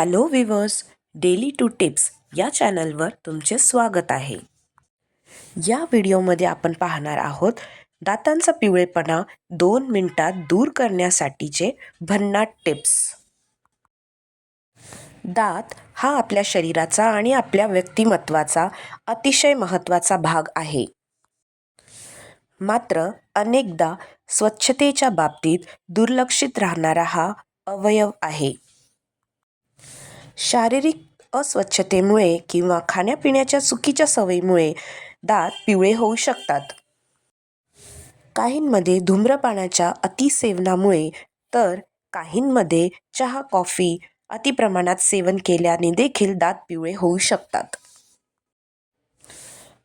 Hello viewers, daily two tips या चॅनलवर तुमचे स्वागत आहे. या व्हिडिओमध्ये आपण पाहणार आहोत दातांचा पिवळेपणा 2 मिनिटात दूर करण्यासाठीचे भन्नाट टिप्स. दात हा आपल्या शरीराचा आणि आपल्या व्यक्तिमत्वाचा अतिशय महत्त्वाचा भाग आहे. मात्र अनेकदा स्वच्छतेच्या बाबतीत दुर्लक्षित राहणारा हा अवयव आहे. शारीरिक अस्वच्छतेमुळे किंवा खाण्यापिण्याच्या चुकीच्या सवयीमुळे दात पिवळे होऊ शकतात. काहींमध्ये धूम्रपानाच्या अतिसेवनामुळे तर काहींमध्ये चहा कॉफी अतिप्रमाणात सेवन केल्याने देखील दात पिवळे होऊ शकतात.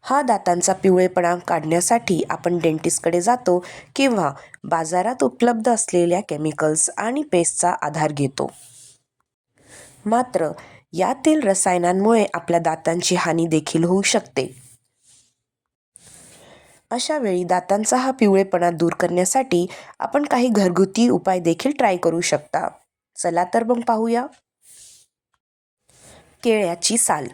हा दातांचा पिवळेपणा काढण्यासाठी आपण डेंटिस्टकडे जातो किंवा बाजारात उपलब्ध असलेल्या केमिकल्स आणि पेस्टचा आधार घेतो. मात्र यातील रसायनांमुळे आपल्या दातांची हानी देखील होऊ शकते. अशा वेळी दातांचा हा पिवळेपणा दूर करण्यासाठी आपण काही घरगुती उपाय देखील ट्राय करू शकता. चला तर मग पाहूया. केळ्याची साल.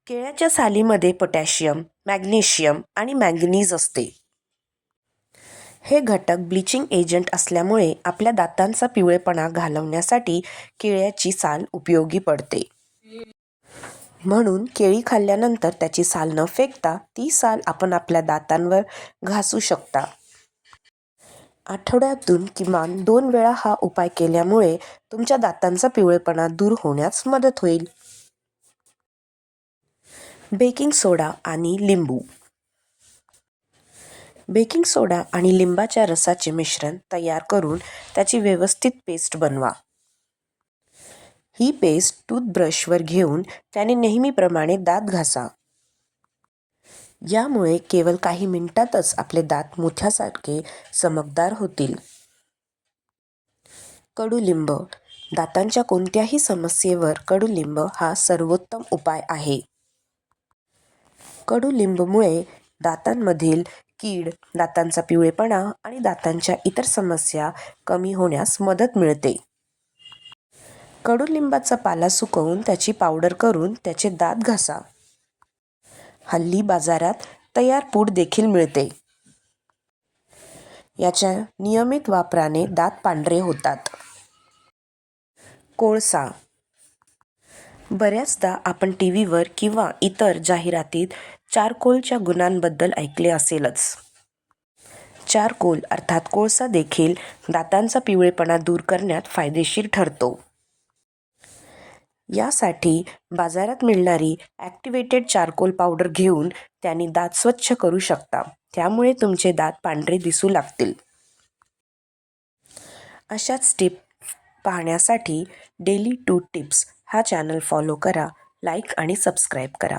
केळ्याच्या सालीमध्ये पोटॅशियम, मॅग्नेशियम आणि मॅंगनीज असते. हे घटक ब्लिचिंग एजंट असल्यामुळे आपल्या दातांचा पिवळेपणा घालवण्यासाठी केळ्याची साल उपयोगी पडते. म्हणून केळी खाल्ल्यानंतर त्याची साल न फेकता ती साल आपण आपल्या दातांवर घासू शकता. आठवड्यातून किमान 2 वेळा हा उपाय केल्यामुळे तुमच्या दातांचा पिवळेपणा दूर होण्यास मदत होईल. बेकिंग सोडा आणि लिंबू. बेकिंग सोडा आणि लिंबाच्या रसाचे मिश्रण तयार करून त्याची व्यवस्थित पेस्ट बनवा. ही पेस्ट टूथब्रशवर घेऊन त्याने नेहमीप्रमाणे दात घासा. यामुळे केवळ काही मिनिटातच आपले दात मोत्यासारखे चमकदार होतील. कडुलिंब. दातांच्या कोणत्याही समस्येवर कडुलिंब हा सर्वोत्तम उपाय आहे. कडुलिंबमुळे दातांमधील कीड, दातांचा पिवळेपणा आणि दातांच्या इतर समस्या कमी होण्यास मदत मिळते. कडुलिंबाचा पाला सुकवून त्याची पावडर करून त्याचे दात घासा. हल्ली बाजारात तयार पूड देखील मिळते. याच्या नियमित वापराने दात पांढरे होतात. कोळसा. बऱ्याचदा आपण टीव्हीवर किंवा इतर जाहिरातीत चारकोलच्या गुणांबद्दल ऐकले असेलच. चारकोल अर्थात कोळसा देखील दातांचा पिवळेपणा दूर करण्यात फायदेशीर ठरतो. यासाठी बाजारात मिळणारी ॲक्टिवेटेड चारकोल पावडर घेऊन त्याने दात स्वच्छ करू शकता. त्यामुळे तुमचे दात पांढरे दिसू लागतील. अशाच टिप पाहण्यासाठी डेली टू टिप्स हा चॅनल फॉलो करा, लाईक आणि सबस्क्राईब करा.